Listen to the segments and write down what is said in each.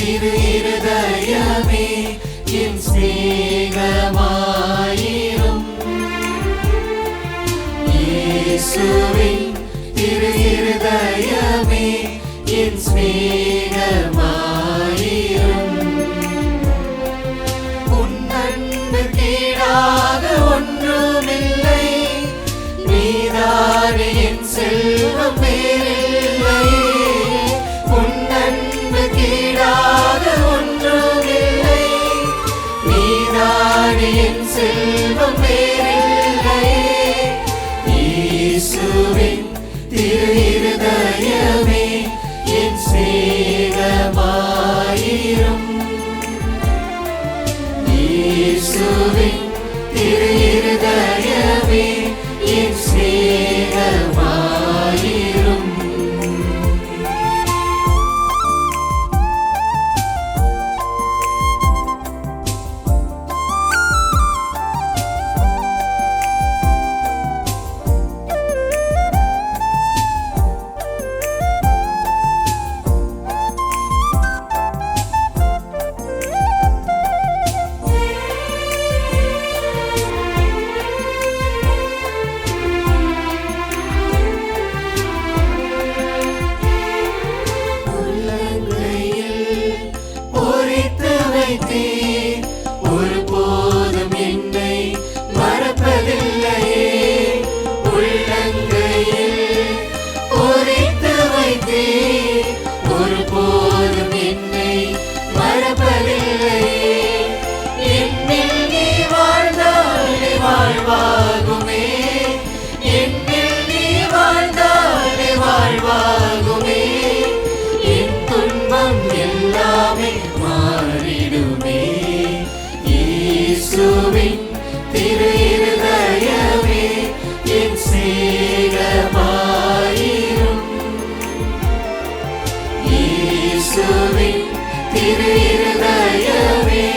திரு இருதயமே என் சிநேகமாயிரும். இயேசுவின் திரு இருதயமே என் சிநேகமாயிரும். உன் அன்பு கீழாக ஒன்றுமில்லை, நீதானே என் செல்வம் வேறில்லையே. உன் அன்பு கீழாக ஒன்றுமில்லை, நீதானே என் செல்வம் வேறில்லையே. இயேசுவின் திரு இருதயமே என் சிநேகமாயிரும். இயேசுவின் திரு இருதயமே என் சிநேகமாயிரும். ஒருபோதும் என்னை மறப்பதில்லையே. உள்ளங்கையில் பொறித்து வைத்தீர், ஒருபோதும் என்னை மறப்பதில்லையே. என்னில் நீ வாழ்ந்தாலே வாழ்வாகுமே, என்னில் நீ வாழ்ந்தாலே வாழ்வாகுமே. என் துன்பம் எல்லாமே மாறிடுமே. இயேசுவின் திரு இருதயமே என் சிநேகமாயிரும். இயேசுவின் திரு இருதயமே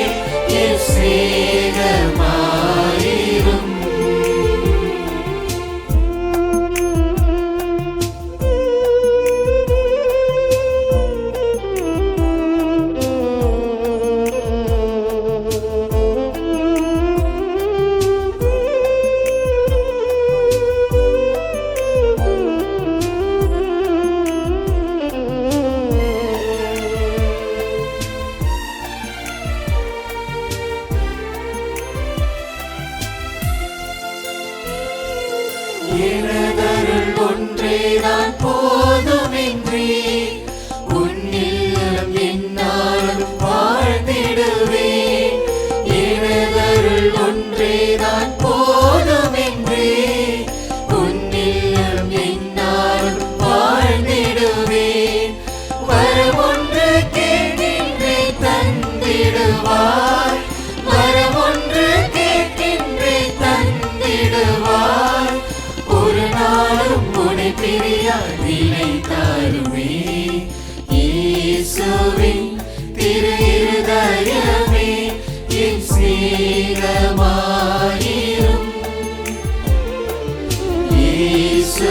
என் சிநேகமாயிரும். எனதருள் ஒன்றேதான் போதுமின்றி, உன்னில்லம் என்னாலும் வாழ்ந்திடுவேன். எனதருள் ஒன்றேதான் போதுமின்றி, உன்னில்லம் என்னாலும் வாழ்ந்திடுவேன். வரமொன்று கேட்கின்றே தந்திடுவாய், வரமொன்று கேட்கின்றே தந்திடுவாய். ஒரு நாளும் உன்னை பிரியா நிலை தாருமே. இயேசுவின் திரு இருதயமே என் சிநேகமாயிரும். இயேசு